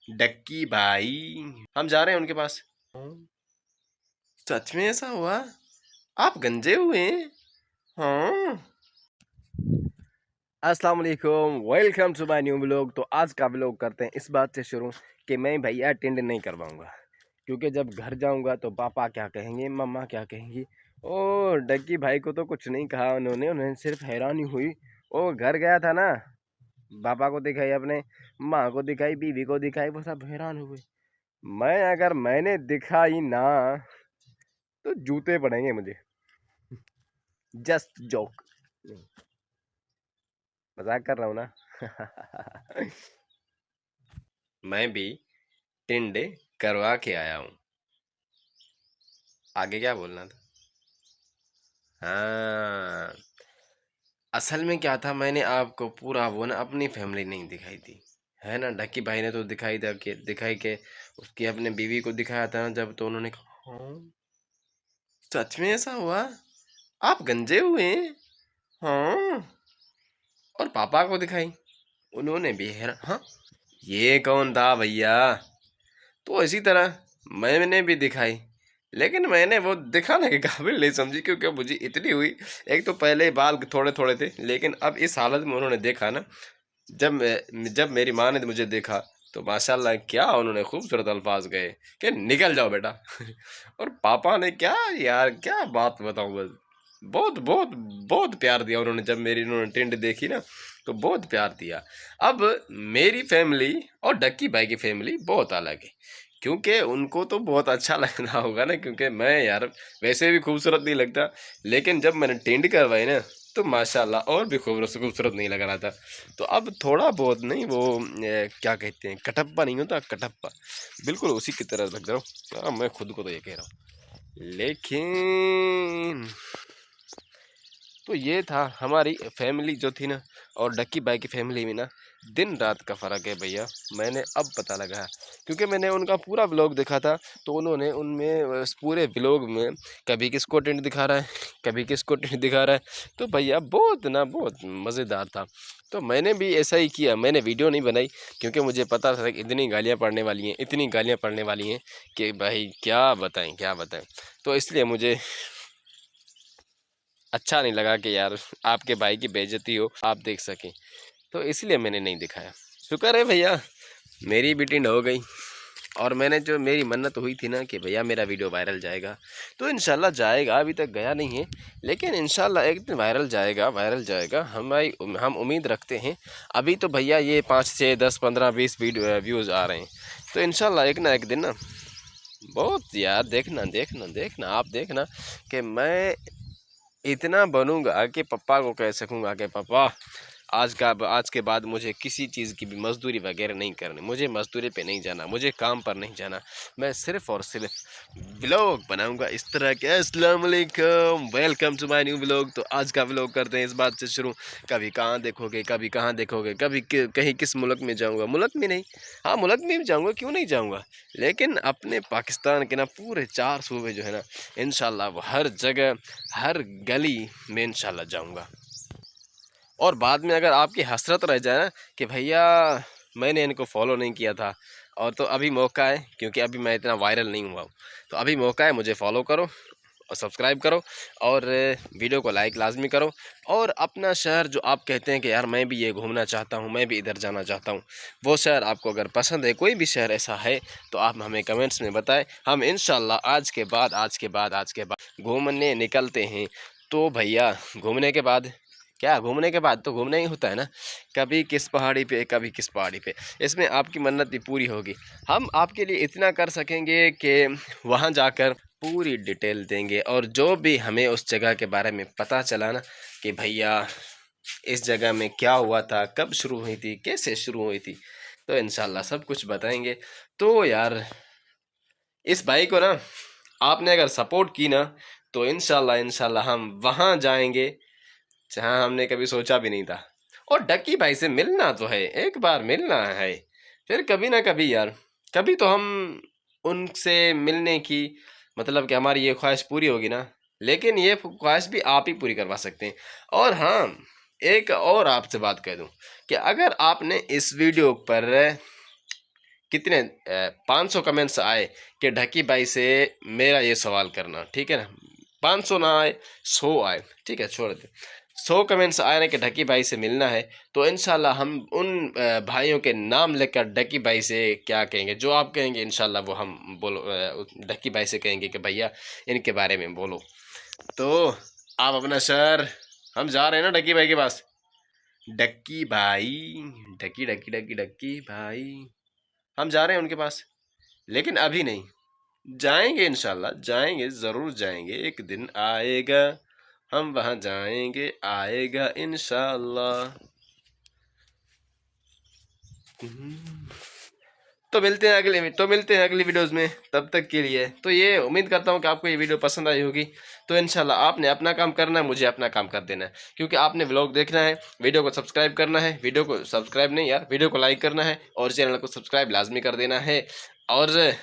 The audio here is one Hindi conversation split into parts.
डक्की भाई, हम जा रहे हैं उनके पास। सच में ऐसा हुआ? आप गंजे हुए हैं? हाँ। अस्सलाम वालेकुम, welcome to my new vlog. तो आज का व्लॉग करते हैं इस बात से शुरू कि मैं भैया अटेंड नहीं कर पाऊँगा, क्योंकि जब घर जाऊँगा तो पापा क्या कहेंगे, मम्मा क्या कहेंगी। ओ डक्की भाई को तो कुछ नहीं कहा उन्होंने, उन्हें सिर्फ हैरानी हुई। वो घर गया था ना, पापा को दिखाई, अपने माँ को दिखाई, बीवी को दिखाई, वो सब हैरान हुए। मैंने दिखाई ना तो जूते पड़ेंगे मुझे। जस्ट जोक, मजाक कर रहा हूँ ना। मैं भी टिंडे करवा के आया हूँ। आगे क्या बोलना था? हाँ, असल में क्या था, मैंने आपको पूरा वो ना अपनी फैमिली नहीं दिखाई थी, है ना। ढक्की भाई ने तो दिखाई के उसकी अपने बीवी को दिखाया था ना, जब तो उन्होंने कहा हाँ, सच में ऐसा हुआ? आप गंजे हुए हैं? हाँ। और पापा को दिखाई, उन्होंने भी हैरान, हाँ ये कौन था भैया? तो इसी तरह मैंने भी दिखाई, लेकिन मैंने वो दिखाने के काबिल नहीं समझी, क्योंकि मुझे इतनी हुई। एक तो पहले बाल थोड़े थोड़े थे, लेकिन अब इस हालत में उन्होंने देखा ना, जब मेरी माँ ने मुझे देखा तो माशाल्लाह क्या उन्होंने खूबसूरत अल्फाज गए कि निकल जाओ बेटा। और पापा ने क्या, यार क्या बात बताऊं, बस बहुत बहुत बहुत प्यार दिया उन्होंने। जब उन्होंने टेंट देखी ना तो बहुत प्यार दिया। अब मेरी फैमिली और डक्की भाई की फैमिली बहुत अलग है, क्योंकि उनको तो बहुत अच्छा लगना होगा ना, क्योंकि मैं यार वैसे भी खूबसूरत नहीं लगता, लेकिन जब मैंने टेंट करवाई ना तो माशाल्लाह और भी खूबसूरत खूबसूरत नहीं लग रहा था। तो अब थोड़ा बहुत नहीं, वो क्या कहते हैं, कटप्पा नहीं होता, कटप्पा, बिल्कुल उसी की तरह लग रहा हूँ। हाँ, मैं खुद को तो ये कह रहा हूँ, लेकिन तो ये था हमारी फैमिली जो थी ना, और डक्की भाई की फैमिली में ना दिन रात का फ़र्क है भैया। मैंने अब पता लगा, क्योंकि मैंने उनका पूरा व्लॉग देखा था, तो उन्होंने उनमें उस पूरे व्लॉग में कभी किसको टेंट दिखा रहा है, कभी किसको टेंट दिखा रहा है। तो भैया बहुत ना बहुत मज़ेदार था। तो मैंने भी ऐसा ही किया, मैंने वीडियो नहीं बनाई, क्योंकि मुझे पता था कि इतनी गालियाँ पड़ने वाली हैं, इतनी गालियाँ पड़ने वाली हैं कि भाई क्या बताएं क्या बताएं। तो इसलिए मुझे अच्छा नहीं लगा कि यार आपके भाई की बेइज्जती हो, आप देख सकें, तो इसलिए मैंने नहीं दिखाया। शुक्र है भैया मेरी भी टिंड हो गई, और मैंने जो मेरी मन्नत हुई थी ना कि भैया मेरा वीडियो वायरल जाएगा, तो इंशाल्लाह जाएगा। अभी तक गया नहीं है, लेकिन इंशाल्लाह एक दिन वायरल जाएगा, वायरल जाएगा। हम उम्मीद रखते हैं। अभी तो भैया ये 5 6 10 15 20 वीडियो व्यूज़ आ रहे हैं, तो इंशाल्लाह एक ना एक दिन ना बहुत, यार देखना देखना देखना, आप देखना कि मैं इतना बनूंगा कि पापा को कह सकूंगा कि पापा आज के बाद मुझे किसी चीज़ की भी मजदूरी वगैरह नहीं करनी, मुझे मजदूरी पे नहीं जाना, मुझे काम पर नहीं जाना, मैं सिर्फ और सिर्फ व्लॉग बनाऊंगा इस तरह के। अस्सलाम वालेकुम, welcome to my new vlog. तो आज का व्लॉग करते हैं इस बात से शुरू, कभी कहाँ देखोगे, कभी कहाँ देखोगे, कहीं किस मुल्क में जाऊँगा, मुल्क में नहीं, हाँ मुल्क में भी जाऊँगा, क्यों नहीं जाऊँगा, लेकिन अपने पाकिस्तान के ना पूरे 4 सूबे जो है ना, इंशाल्लाह वो हर जगह हर गली में इंशाल्लाह जाऊंगा। और बाद में अगर आपकी हसरत रह जाए ना कि भैया मैंने इनको फॉलो नहीं किया था, और तो अभी मौका है, क्योंकि अभी मैं इतना वायरल नहीं हुआ हूँ, तो अभी मौका है, मुझे फॉलो करो और सब्सक्राइब करो, और वीडियो को लाइक लाजमी करो। और अपना शहर जो आप कहते हैं कि यार मैं भी ये घूमना चाहता हूँ, मैं भी इधर जाना चाहता हूँ, वो शहर आपको अगर पसंद है, कोई भी शहर ऐसा है, तो आप हमें कमेंट्स में बताएं। हम इंशाल्लाह आज के बाद घूमने निकलते हैं। तो भैया घूमने के बाद क्या, घूमने के बाद तो घूमना ही होता है ना, कभी किस पहाड़ी पे, कभी किस पहाड़ी पे, इसमें आपकी मन्नत भी पूरी होगी। हम आपके लिए इतना कर सकेंगे कि वहाँ जाकर पूरी डिटेल देंगे, और जो भी हमें उस जगह के बारे में पता चला ना कि भैया इस जगह में क्या हुआ था, कब शुरू हुई थी, कैसे शुरू हुई थी, तो इंशाल्लाह सब कुछ बताएंगे। तो यार इस भाई को ना आपने अगर सपोर्ट की ना, तो इंशाल्लाह इंशाल्लाह हम वहाँ जाएंगे जहाँ हमने कभी सोचा भी नहीं था। और डक्की भाई से मिलना तो है, एक बार मिलना है, फिर कभी ना कभी यार, कभी तो हम उनसे मिलने की, मतलब कि हमारी ये ख्वाहिश पूरी होगी ना, लेकिन ये ख्वाहिश भी आप ही पूरी करवा सकते हैं। और हाँ, एक और आपसे बात कह दूं कि अगर आपने इस वीडियो पर कितने 500 कमेंट्स आए कि ढकी भाई से मेरा ये सवाल करना, ठीक है ना। 500 ना आए, 100 आए, ठीक है, छोड़ दे। 100 कमेंट्स आए ना कि ढकी भाई से मिलना है, तो इंशाल्लाह हम उन भाइयों के नाम लेकर ढकी भाई से क्या कहेंगे, जो आप कहेंगे इंशाल्लाह वो हम बोलो ढकी भाई से कहेंगे कि भैया इनके बारे में बोलो। तो आप अपना सर, हम जा रहे हैं ना ढकी भाई के पास। ढक्की भाई, ढक्की ढक्की ढक्की ढक्की भाई, हम जा रहे हैं उनके पास, लेकिन अभी नहीं, जाएंगे इंशाल्लाह, जाएंगे, ज़रूर जाएंगे, एक दिन आएगा हम वहाँ जाएंगे, आएगा इंशाल्लाह। तो मिलते हैं अगली वीडियोस में। तब तक के लिए तो ये उम्मीद करता हूँ कि आपको ये वीडियो पसंद आई होगी। तो इंशाल्लाह आपने अपना काम करना है, मुझे अपना काम कर देना है, क्योंकि आपने व्लॉग देखना है, वीडियो को सब्सक्राइब करना है, वीडियो को सब्सक्राइब नहीं यार, वीडियो को लाइक करना है और चैनल को सब्सक्राइब लाजमी कर देना है। और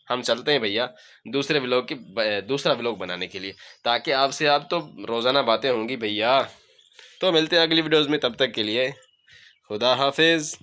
हम चलते हैं भैया दूसरा व्लॉग बनाने के लिए, ताकि आपसे आप तो रोज़ाना बातें होंगी भैया। तो मिलते हैं अगली वीडियोज़ में, तब तक के लिए खुदा हाफिज़।